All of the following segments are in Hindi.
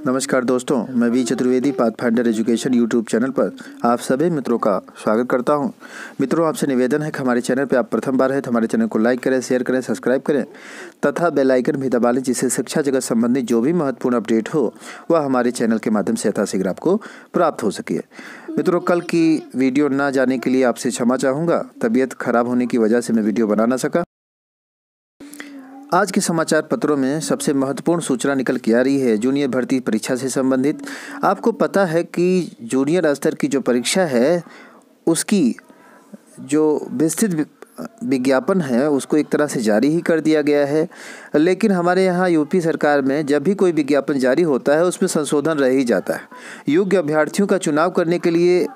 नमस्कार दोस्तों, मैं V Chaturvedi Pathfinder Education YouTube channel पर आप सभी मित्रों का स्वागत करता हूं। मित्रों, आपसे निवेदन है कि हमारे चैनल पर आप प्रथम बार है तो हमारे चैनल को लाइक करें, शेयर करें, सब्सक्राइब करें तथा बेल आइकन भी दबा लें, जिससे शिक्षा जगत संबंधी जो भी महत्वपूर्ण अपडेट हो वह हमारे चैनल के माध्यम से यथाशीघ्र आपको प्राप्त हो सके। मित्रों, कल की वीडियो ना जाने के लिए आपसे क्षमा चाहूँगा। तबीयत खराब होने की वजह से मैं वीडियो बना ना सका। आज के समाचार पत्रों में सबसे महत्वपूर्ण सूचना निकल के आ रही है जूनियर भर्ती परीक्षा से संबंधित। आपको पता है कि जूनियर स्तर की जो परीक्षा है उसकी जो विस्तृत विज्ञापन है उसको एक तरह से जारी ही कर दिया गया है, लेकिन हमारे यहाँ यूपी सरकार में जब भी कोई विज्ञापन जारी होता है उसमें संशोधन रह ही जाता है। योग्य अभ्यर्थियों का चुनाव करने के लिए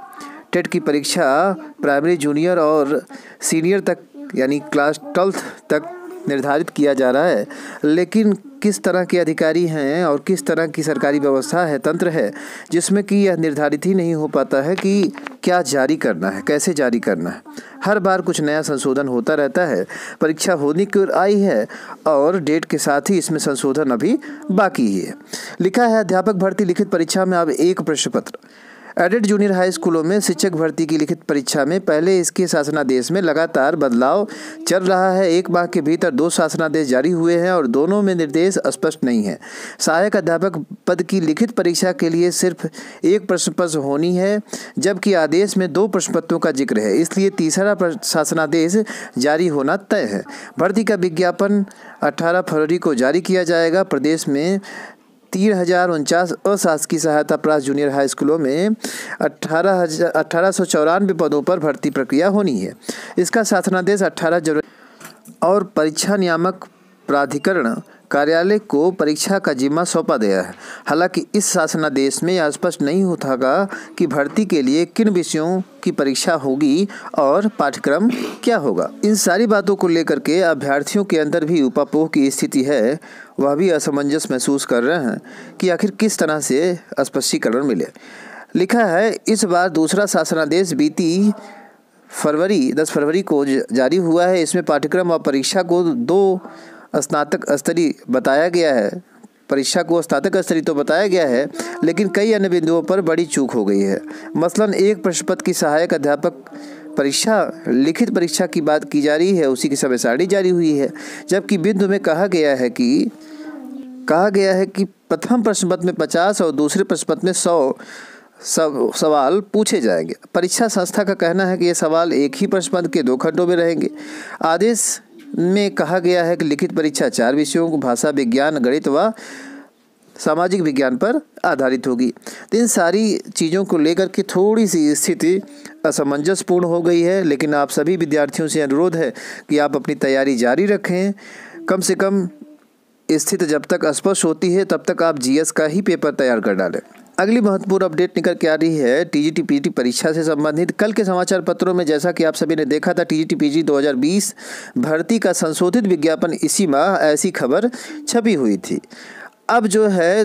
टेट की परीक्षा प्राइमरी, जूनियर और सीनियर तक यानी क्लास 12th तक निर्धारित किया जा रहा है, लेकिन किस तरह के अधिकारी हैं और किस तरह की सरकारी व्यवस्था है, तंत्र है, जिसमें कि यह निर्धारित ही नहीं हो पाता है कि क्या जारी करना है, कैसे जारी करना है। हर बार कुछ नया संशोधन होता रहता है। परीक्षा होने की ओर आई है और डेट के साथ ही इसमें संशोधन अभी बाकी ही है। लिखा है अध्यापक भर्ती लिखित परीक्षा में अब एक प्रश्न पत्र। एडेड जूनियर हाई स्कूलों में शिक्षक भर्ती की लिखित परीक्षा में पहले इसके शासनादेश में लगातार बदलाव चल रहा है। एक माह के भीतर 2 शासनादेश जारी हुए हैं और दोनों में निर्देश स्पष्ट नहीं है। सहायक अध्यापक पद की लिखित परीक्षा के लिए सिर्फ एक प्रश्न पत्र होनी है, जबकि आदेश में 2 प्रश्न पत्रों का जिक्र है, इसलिए तीसरा शासनादेश जारी होना तय है। भर्ती का विज्ञापन 18 फरवरी को जारी किया जाएगा। प्रदेश में 3049 अशासकीय सहायता प्राप्त जूनियर हाई स्कूलों में 1894 पदों पर भर्ती प्रक्रिया होनी है। इसका शासनादेश 18 जनवरी और परीक्षा नियामक प्राधिकरण कार्यालय को परीक्षा का जिम्मा सौंपा गया है। हालांकि इस शासनादेश में यह स्पष्ट नहीं होता कि भर्ती के लिए किन विषयों की परीक्षा होगी और पाठ्यक्रम क्या होगा। इन सारी बातों को लेकर के अभ्यर्थियों के अंदर भी ऊपापोह की स्थिति है। वह भी असमंजस महसूस कर रहे हैं कि आखिर किस तरह से स्पष्टीकरण मिले। लिखा है इस बार दूसरा शासनादेश बीती 10 फरवरी को जारी हुआ है। इसमें पाठ्यक्रम और परीक्षा को 2 स्नातक स्तरीय बताया गया है। परीक्षा को स्नातक स्तरीय तो बताया गया है, लेकिन कई अन्य बिंदुओं पर बड़ी चूक हो गई है। मसलन एक प्रश्न पत्र की सहायक अध्यापक परीक्षा लिखित परीक्षा की बात की जा रही है, उसी की समय सारणी जारी हुई है, जबकि बिंदु में कहा गया है कि प्रथम प्रश्न पत्र में 50 और दूसरे प्रश्न पत्र में 100 सवाल पूछे जाएंगे। परीक्षा संस्था का कहना है कि ये सवाल एक ही प्रश्न पत्र के 2 खंडों में रहेंगे। आदेश में कहा गया है कि लिखित परीक्षा 4 विषयों भाषा विज्ञान, गणित व सामाजिक विज्ञान पर आधारित होगी। तो इन सारी चीज़ों को लेकर के थोड़ी सी स्थिति असमंजसपूर्ण हो गई है, लेकिन आप सभी विद्यार्थियों से अनुरोध है कि आप अपनी तैयारी जारी रखें। कम से कम स्थिति जब तक स्पष्ट होती है तब तक आप जीएस का ही पेपर तैयार कर डालें। अगली महत्वपूर्ण अपडेट निकल के आ रही है टीजीटी पीजी परीक्षा से संबंधित। कल के समाचार पत्रों में जैसा कि आप सभी ने देखा था, टीजीटी पीजी 2020 भर्ती का संशोधित विज्ञापन इसी माह ऐसी खबर छपी हुई थी। अब जो है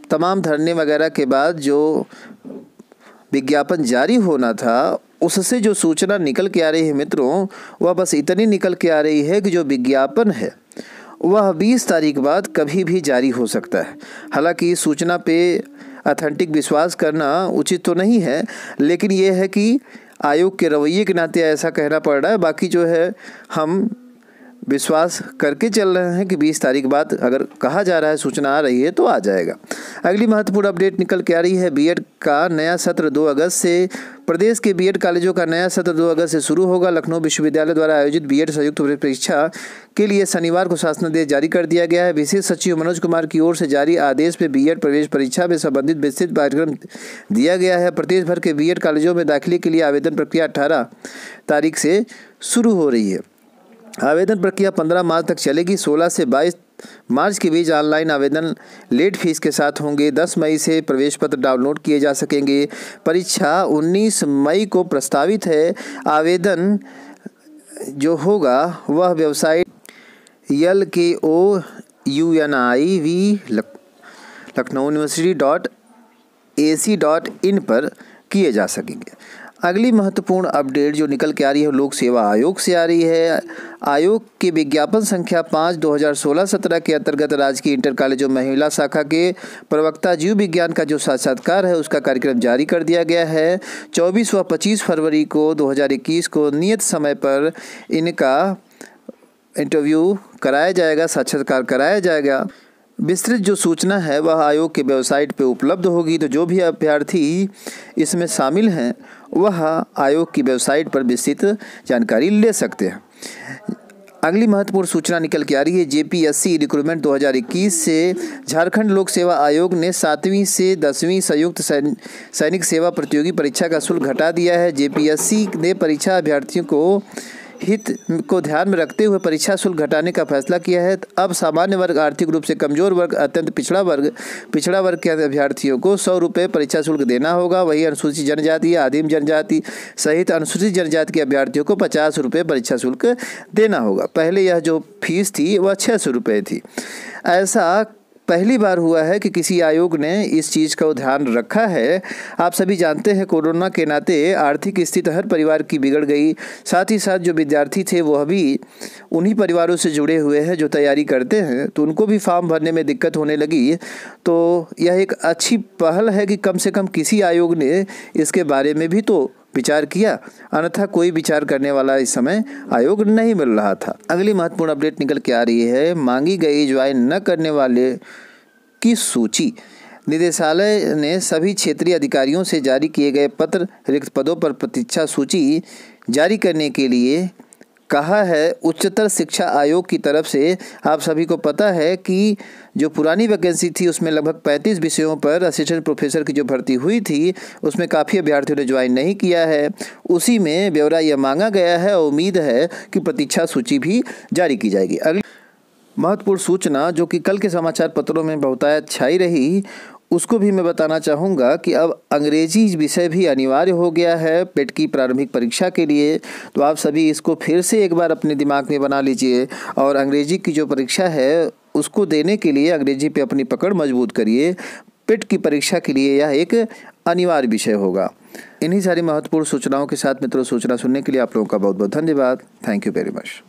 तमाम धरने वगैरह के बाद जो विज्ञापन जारी होना था उससे जो सूचना निकल के आ रही है मित्रों, वह बस इतनी निकल के आ रही है कि जो विज्ञापन है वह 20 तारीख बाद कभी भी जारी हो सकता है। हालांकि इस सूचना पे ऑथेंटिक विश्वास करना उचित तो नहीं है, लेकिन ये है कि आयोग के रवैये के नाते ऐसा कहना पड़ रहा है। बाकी जो है हम विश्वास करके चल रहे हैं कि 20 तारीख बाद अगर कहा जा रहा है, सूचना आ रही है तो आ जाएगा। अगली महत्वपूर्ण अपडेट निकल के आ रही है बीएड का नया सत्र 2 अगस्त से। प्रदेश के बीएड कॉलेजों का नया सत्र 2 अगस्त से शुरू होगा। लखनऊ विश्वविद्यालय द्वारा आयोजित बीएड संयुक्त परीक्षा के लिए शनिवार को शासनादेश जारी कर दिया गया है। विशेष सचिव मनोज कुमार की ओर से जारी आदेश में बीएड प्रवेश परीक्षा में संबंधित विस्तृत पाठ्यक्रम दिया गया है। प्रदेश भर के बीएड कॉलेजों में दाखिले के लिए आवेदन प्रक्रिया 18 तारीख से शुरू हो रही है। आवेदन प्रक्रिया 15 मार्च तक चलेगी। 16 से 22 मार्च के बीच ऑनलाइन आवेदन लेट फीस के साथ होंगे। 10 मई से प्रवेश पत्र डाउनलोड किए जा सकेंगे। परीक्षा 19 मई को प्रस्तावित है। आवेदन जो होगा वह वेबसाइट LKOUNIV लखनऊ यूनिवर्सिटी.ac.in पर किए जा सकेंगे। अगली महत्वपूर्ण अपडेट जो निकल के आ रही है लोक सेवा आयोग से आ रही है। आयोग के विज्ञापन संख्या 5/2016-17 के अंतर्गत राजकीय इंटर कॉलेज और महिला शाखा के प्रवक्ता जीव विज्ञान का जो साक्षात्कार है उसका कार्यक्रम जारी कर दिया गया है। 24 व 25 फरवरी को 2021 को नियत समय पर इनका इंटरव्यू कराया जाएगा, साक्षात्कार कराया जाएगा। विस्तृत जो सूचना है वह आयोग के वेबसाइट पे उपलब्ध होगी, तो जो भी अभ्यर्थी इसमें शामिल हैं वह आयोग की वेबसाइट पर विस्तृत जानकारी ले सकते हैं। अगली महत्वपूर्ण सूचना निकल के आ रही है। जेपीएससी रिक्रूटमेंट 2021 से झारखंड लोक सेवा आयोग ने 7वीं से 10वीं संयुक्त सैनिक सेवा प्रतियोगी परीक्षा का शुल्क घटा दिया है। जेपीएससी ने परीक्षा अभ्यर्थियों को हित को ध्यान में रखते हुए परीक्षा शुल्क घटाने का फैसला किया है। अब सामान्य वर्ग, आर्थिक रूप से कमजोर वर्ग, अत्यंत पिछड़ा वर्ग के अभ्यर्थियों को 100 रुपये परीक्षा शुल्क देना होगा। वही अनुसूचित जनजाति, आदिम जनजाति सहित अनुसूचित जनजाति के अभ्यर्थियों को 50 रुपये परीक्षा शुल्क देना होगा। पहले यह जो फीस थी वह 600 रुपये थी। ऐसा पहली बार हुआ है कि किसी आयोग ने इस चीज़ का ध्यान रखा है। आप सभी जानते हैं कोरोना के नाते आर्थिक स्थिति हर परिवार की बिगड़ गई। साथ ही साथ जो विद्यार्थी थे वह भी उन्हीं परिवारों से जुड़े हुए हैं जो तैयारी करते हैं, तो उनको भी फॉर्म भरने में दिक्कत होने लगी। तो यह एक अच्छी पहल है कि कम से कम किसी आयोग ने इसके बारे में भी तो विचार किया, अन्यथा कोई विचार करने वाला इस समय आयोग नहीं मिल रहा था। अगली महत्वपूर्ण अपडेट निकल के आ रही है। मांगी गई ज्वाइन न करने वाले की सूची। निदेशालय ने सभी क्षेत्रीय अधिकारियों से जारी किए गए पत्र रिक्त पदों पर प्रतीक्षा सूची जारी करने के लिए कहा है। उच्चतर शिक्षा आयोग की तरफ से आप सभी को पता है कि जो पुरानी वैकेंसी थी उसमें लगभग 35 विषयों पर असिस्टेंट प्रोफेसर की जो भर्ती हुई थी उसमें काफ़ी अभ्यर्थियों ने ज्वाइन नहीं किया है। उसी में ब्यौरा यह मांगा गया है और उम्मीद है कि प्रतीक्षा सूची भी जारी की जाएगी। अगली महत्वपूर्ण सूचना जो कि कल के समाचार पत्रों में बहुतायत छाई रही, उसको भी मैं बताना चाहूँगा कि अब अंग्रेजी विषय भी अनिवार्य हो गया है पेट की प्रारंभिक परीक्षा के लिए। तो आप सभी इसको फिर से एक बार अपने दिमाग में बना लीजिए और अंग्रेजी की जो परीक्षा है उसको देने के लिए अंग्रेजी पे अपनी पकड़ मजबूत करिए। पेट की परीक्षा के लिए यह एक अनिवार्य विषय होगा। इन्हीं सारी महत्वपूर्ण सूचनाओं के साथ मित्रों, सूचना सुनने के लिए आप लोगों का बहुत बहुत धन्यवाद। Thank you very much.